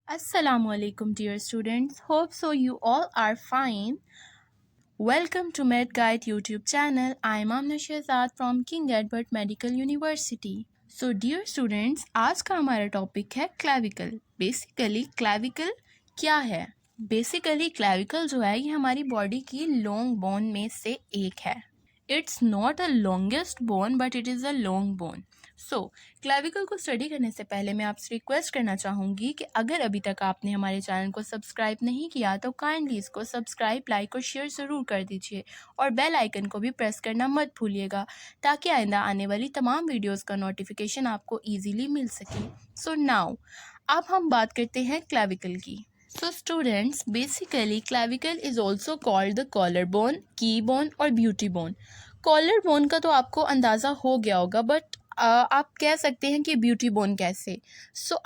Assalamu alaikum dear students. Hope so you all are fine. Welcome to MedGuide YouTube channel. I am Amna Shehzad from King Edward Medical University. So dear students, आज का हमारा topic है clavicle. Basically clavicle क्या है? Basically clavicle जो है ये हमारी बॉडी की लॉन्ग बोन में से एक है. It's not a longest bone but it is a long bone. So clavicle को स्टडी करने से पहले मैं आपसे रिक्वेस्ट करना चाहूँगी कि अगर अभी तक आपने हमारे चैनल को सब्सक्राइब नहीं किया तो काइंडली इसको सब्सक्राइब, लाइक और शेयर ज़रूर कर दीजिए और बेल आइकन को भी प्रेस करना मत भूलिएगा ताकि आइंदा आने वाली तमाम वीडियोस का नोटिफिकेशन आपको ईजीली मिल सके. सो नाउ अब हम बात करते हैं क्लैविकल की. So students, basically clavicle is also called the collarbone, key bone और beauty bone. कॉलर बोन का तो आपको अंदाज़ा हो गया होगा बट आप कह सकते हैं कि ब्यूटी बोन कैसे. So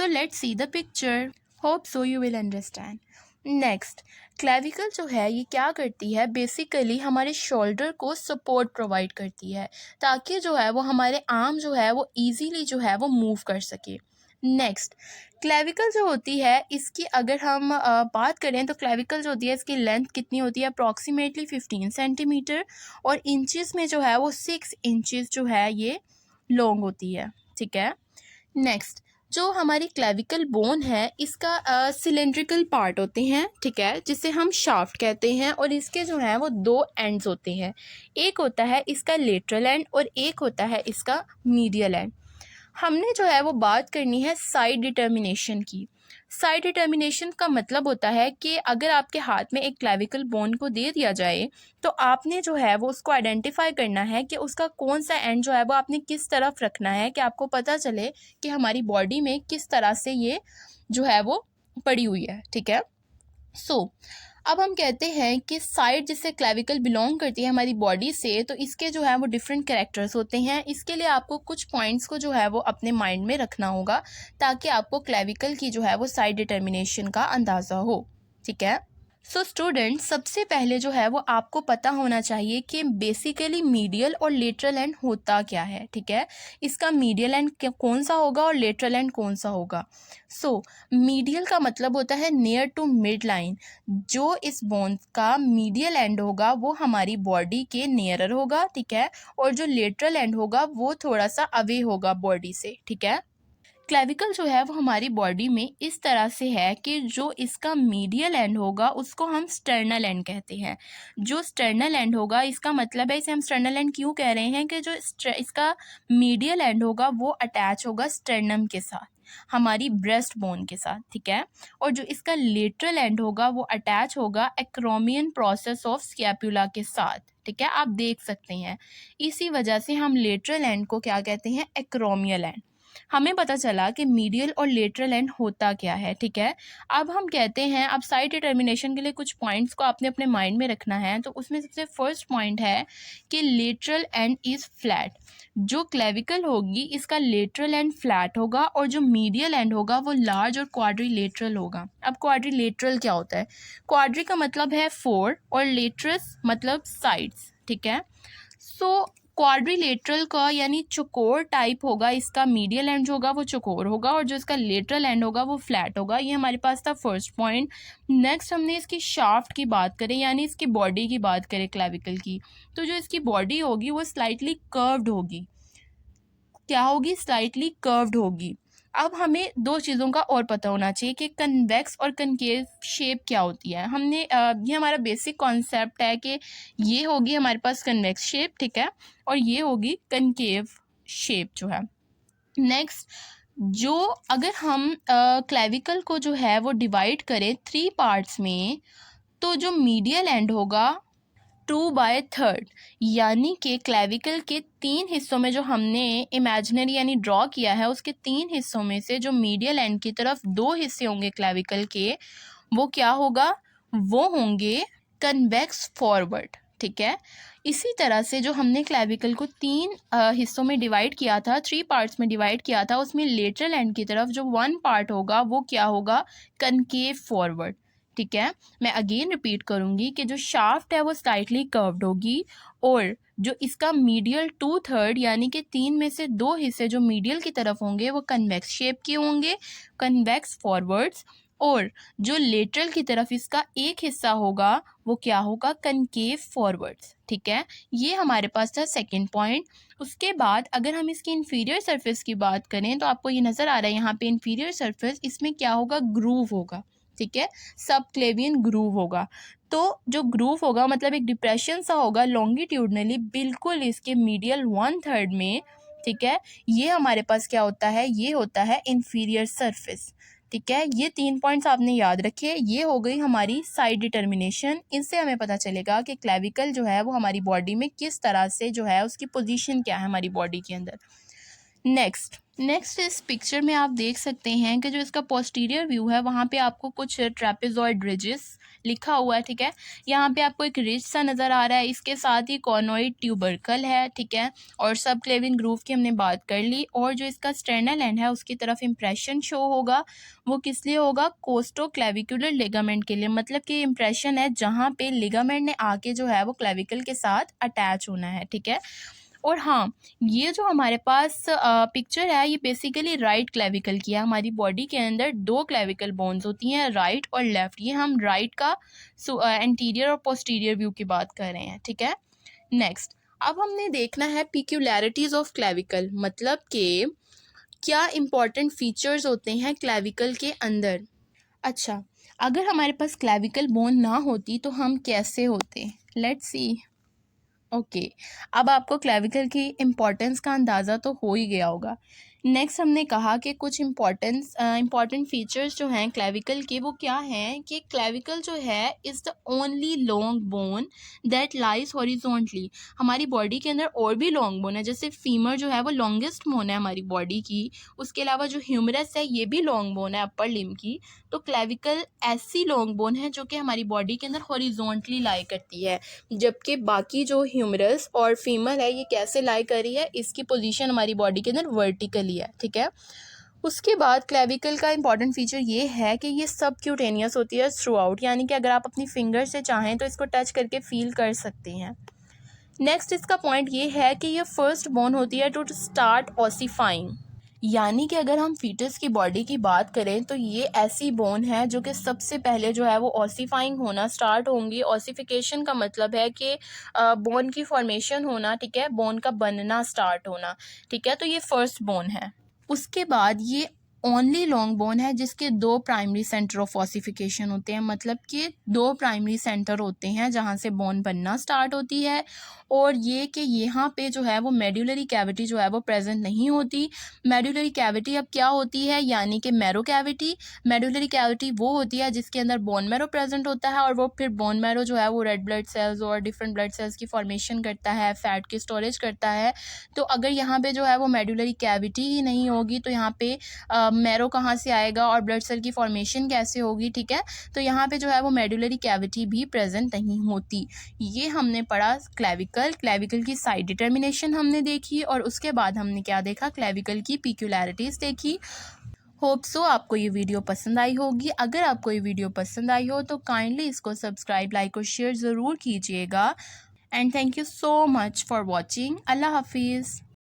let's see the picture. Hope so you will understand. Next, clavicle जो है ये क्या करती है, बेसिकली हमारे शोल्डर को सपोर्ट प्रोवाइड करती है ताकि जो है वो हमारे आर्म जो है वो ईजीली जो है वो मूव कर सके. नेक्स्ट, क्लैविकल जो होती है इसकी अगर हम बात करें तो क्लैविकल जो होती है इसकी लेंथ कितनी होती है, अप्रॉक्सीमेटली 15 सेंटीमीटर और इंचेस में जो है वो 6 इंचेस जो है ये लॉन्ग होती है. ठीक है. नेक्स्ट, जो हमारी क्लैविकल बोन है इसका सिलेंड्रिकल पार्ट होते हैं. ठीक है, जिसे हम शाफ्ट कहते हैं और इसके जो हैं वो दो एंड्स होते हैं. एक होता है इसका लेटरल एंड और एक होता है इसका मीडियल एंड. हमने जो है वो बात करनी है साइड डिटर्मिनेशन की. साइड डिटर्मिनेशन का मतलब होता है कि अगर आपके हाथ में एक क्लैविकल बोन को दे दिया जाए तो आपने जो है वो उसको आइडेंटिफाई करना है कि उसका कौन सा एंड जो है वो आपने किस तरफ रखना है कि आपको पता चले कि हमारी बॉडी में किस तरह से ये जो है वो पड़ी हुई है. ठीक है. अब हम कहते हैं कि साइड जिससे क्लैविकल बिलोंग करती है हमारी बॉडी से, तो इसके जो है वो डिफरेंट कैरेक्टर्स होते हैं. इसके लिए आपको कुछ पॉइंट्स को जो है वो अपने माइंड में रखना होगा ताकि आपको क्लैविकल की जो है वो साइड डिटर्मिनेशन का अंदाज़ा हो. ठीक है. स्टूडेंट, सबसे पहले जो है वो आपको पता होना चाहिए कि बेसिकली मीडियल और लेटरल एंड होता क्या है. ठीक है. इसका मीडियल एंड कौन सा होगा और लेटरल एंड कौन सा होगा. मीडियल का मतलब होता है नियर टू मिड लाइन. जो इस बोन का मीडियल एंड होगा वो हमारी बॉडी के नियरर होगा. ठीक है. और जो लेटरल एंड होगा वो थोड़ा सा अवे होगा बॉडी से. ठीक है. क्लैविकल जो है वो हमारी बॉडी में इस तरह से है कि जो इसका मीडियल एंड होगा उसको हम स्टर्नल एंड कहते हैं. जो स्टर्नल एंड होगा इसका मतलब है, इसे हम स्टर्नल एंड क्यों कह रहे हैं कि जो इसका मीडियल एंड होगा वो अटैच होगा स्टर्नम के साथ, हमारी ब्रेस्ट बोन के साथ. ठीक है. और जो इसका लेटरल एंड होगा वो अटैच होगा एक्रोमियन प्रोसेस ऑफ स्कैपुला के साथ. ठीक है. आप देख सकते हैं इसी वजह से हम लेटरल एंड को क्या कहते हैं, एक्रोमियल एंड. हमें पता चला कि मीडियल और लेटरल एंड होता क्या है. ठीक है. अब हम कहते हैं, अब साइड डिटर्मिनेशन के लिए कुछ पॉइंट्स को आपने अपने माइंड में रखना है. तो उसमें सबसे फर्स्ट पॉइंट है कि लेटरल एंड इज़ फ्लैट. जो क्लेविकल होगी इसका लेटरल एंड फ्लैट होगा और जो मीडियल एंड होगा वो लार्ज और क्वाड्रिलेटरल होगा. अब क्वाड्रिलेटरल क्या होता है, क्वाड्री का मतलब है 4 और लेटरस मतलब साइड्स. ठीक है. क्वाड्रिलेटरल का यानी चौकोर टाइप होगा, इसका मीडियल एंड जो होगा वो चौकोर होगा और जो इसका लेटरल एंड होगा वो फ्लैट होगा. ये हमारे पास था फर्स्ट पॉइंट. नेक्स्ट, हमने इसकी शाफ्ट की बात करें यानी इसकी बॉडी की बात करें क्लैविकल की, तो जो इसकी बॉडी होगी वो स्लाइटली कर्व्ड होगी. क्या होगी, स्लाइटली कर्व्ड होगी. अब हमें दो चीज़ों का और पता होना चाहिए कि कन्वेक्स और कनकेव शेप क्या होती है. हमने ये हमारा बेसिक कॉन्सेप्ट है कि ये होगी हमारे पास कन्वेक्स शेप. ठीक है. और ये होगी कनकेव शेप जो है. नेक्स्ट, जो अगर हम क्लैविकल को जो है वो डिवाइड करें 3 पार्ट्स में, तो जो मीडियल एंड होगा 2/3 यानी कि क्लैविकल के 3 हिस्सों में जो हमने इमेजिनरी यानी ड्रॉ किया है उसके 3 हिस्सों में से जो मीडियल एंड की तरफ 2 हिस्से होंगे क्लैविकल के, वो क्या होगा, वो होंगे कन्वेक्स फॉरवर्ड. ठीक है. इसी तरह से जो हमने क्लैविकल को 3 हिस्सों में डिवाइड किया था, 3 पार्ट्स में डिवाइड किया था, उसमें लेटरल एंड की तरफ जो 1 पार्ट होगा वो क्या होगा, कनकेव फॉरवर्ड. ठीक है. मैं अगेन रिपीट करूंगी कि जो शाफ्ट है वो स्लाइटली कर्व्ड होगी और जो इसका मीडियल 2/3 यानी कि 3 में से 2 हिस्से जो मीडियल की तरफ होंगे वो कन्वेक्स शेप के होंगे, कन्वेक्स फॉरवर्ड्स, और जो लेटरल की तरफ इसका एक हिस्सा होगा वो क्या होगा, कनकेव फॉरवर्ड्स। ठीक है, ये हमारे पास था सेकंड पॉइंट। उसके बाद अगर हम इसकी इंफीरियर सरफेस की बात करें तो आपको ये नज़र आ रहा है यहाँ पे इंफीरियर सरफेस, इसमें क्या होगा, ग्रूव होगा। ठीक है, सब क्लेवियन ग्रूव होगा। तो जो ग्रूव होगा मतलब एक डिप्रेशन सा होगा लॉन्गिट्यूडनली बिल्कुल इसके मीडियल 1/3 में। ठीक है, ये हमारे पास क्या होता है, ये होता है इंफीरियर सरफेस। ठीक है, ये 3 पॉइंट्स आपने याद रखे। ये हो गई हमारी साइड डिटर्मिनेशन। इससे हमें पता चलेगा कि क्लेविकल जो है वो हमारी बॉडी में किस तरह से जो है उसकी पोजीशन क्या है हमारी बॉडी के अंदर। नेक्स्ट इस पिक्चर में आप देख सकते हैं कि जो इसका पोस्टीरियर व्यू है वहाँ पे आपको कुछ ट्रेपेजॉइड रिजेस लिखा हुआ है। ठीक है, यहाँ पे आपको एक रिज सा नज़र आ रहा है, इसके साथ ही कॉर्नोइड ट्यूबरकल है। ठीक है, और सब क्लेवियन ग्रूव की हमने बात कर ली। और जो इसका स्टेर्नल एंड है उसकी तरफ इम्प्रेशन शो होगा, वो किस लिए होगा, कोस्टो क्लेविकुलर लिगामेंट के लिए। मतलब कि इम्प्रेशन है जहाँ पे लिगामेंट ने आके जो है वो क्लेविकल के साथ अटैच होना है। ठीक है, और हाँ, ये जो हमारे पास पिक्चर है ये बेसिकली राइट क्लेविकल की है। हमारी बॉडी के अंदर 2 क्लेविकल बोन्स होती हैं, राइट और लेफ्ट। ये हम राइट का एंटीरियर और पोस्टीरियर व्यू की बात कर रहे हैं। ठीक है, नेक्स्ट अब हमने देखना है पिक्यूलैरिटीज़ ऑफ क्लेविकल, मतलब कि क्या इम्पॉर्टेंट फीचर्स होते हैं क्लेविकल के अंदर। अच्छा, अगर हमारे पास क्लेविकल बोन ना होती तो हम कैसे होते, लेट्स सी। ओके, अब आपको क्लेविकल की इम्पोर्टेंस का अंदाज़ा तो हो ही गया होगा। नेक्स्ट हमने कहा कि कुछ इम्पॉर्टेंट फीचर्स जो हैं क्लेविकल के वो क्या हैं, कि क्लेविकल जो है is the only long bone that lies horizontally. हमारी बॉडी के अंदर और भी लॉन्ग बोन है, जैसे फीमर जो है वो लॉन्गेस्ट बोन है हमारी बॉडी की। उसके अलावा जो ह्यूमरस है ये भी लॉन्ग बोन है अपर लिम्ब की। तो क्लेविकल ऐसी लॉन्ग बोन है जो कि हमारी बॉडी के अंदर हॉरिजॉन्टली लाई करती है, जबकि बाकी जो ह्यूमरस और फीमर है ये कैसे लाई कर रही है, इसकी पोजीशन हमारी बॉडी के अंदर वर्टिकली है। ठीक है, उसके बाद क्लेविकल का इंपॉर्टेंट फीचर ये है कि ये सब क्यूटेनियस होती है थ्रू आउट, यानी कि अगर आप अपनी फिंगर से चाहें तो इसको टच करके फील कर सकते हैं। नेक्स्ट इसका पॉइंट ये है कि ये फर्स्ट बोन होती है टू स्टार्ट ऑसिफाइंग, यानी कि अगर हम फीटस की बॉडी की बात करें तो ये ऐसी बोन है जो कि सबसे पहले जो है वो ऑसिफाइंग होना स्टार्ट होंगी। ऑसिफिकेशन का मतलब है कि बोन की फॉर्मेशन होना। ठीक है, बोन का बनना स्टार्ट होना। ठीक है, तो ये फर्स्ट बोन है। उसके बाद ये ओनली लॉन्ग बोन है जिसके 2 प्राइमरी सेंटर ऑफ ऑसिफिकेशन होते हैं, मतलब कि 2 प्राइमरी सेंटर होते हैं जहाँ से बोन बनना स्टार्ट होती है। और ये कि यहाँ पे जो है वो मेड्यूलरी कैविटी जो है वो प्रेजेंट नहीं होती। मेड्यूलरी कैविटी अब क्या होती है, यानी कि मैरो कैविटी। मेड्यूलरी कैविटी वो होती है जिसके अंदर बोन मैरो प्रेजेंट होता है, और वो फिर बोन मैरो जो है वो रेड ब्लड सेल्स और डिफरेंट ब्लड सेल्स की फॉर्मेशन करता है, फैट की स्टोरेज करता है। तो अगर यहाँ पे जो है वो मेड्यूलरी कैविटी ही नहीं होगी तो यहाँ पे मैरो कहाँ से आएगा और ब्लड सेल की फॉर्मेशन कैसे होगी। ठीक है, तो यहाँ पे जो है वो मेडुलरी कैविटी भी प्रेजेंट नहीं होती। ये हमने पढ़ा क्लेविकल की साइड डिटर्मिनेशन हमने देखी, और उसके बाद हमने क्या देखा, क्लेविकल की पिक्यूलैरिटीज़ देखी। होप सो आपको ये वीडियो पसंद आई होगी। अगर आपको ये वीडियो पसंद आई हो तो काइंडली इसको सब्सक्राइब, लाइक और शेयर ज़रूर कीजिएगा। And thank you so much for watching. अल्लाह हाफिज़।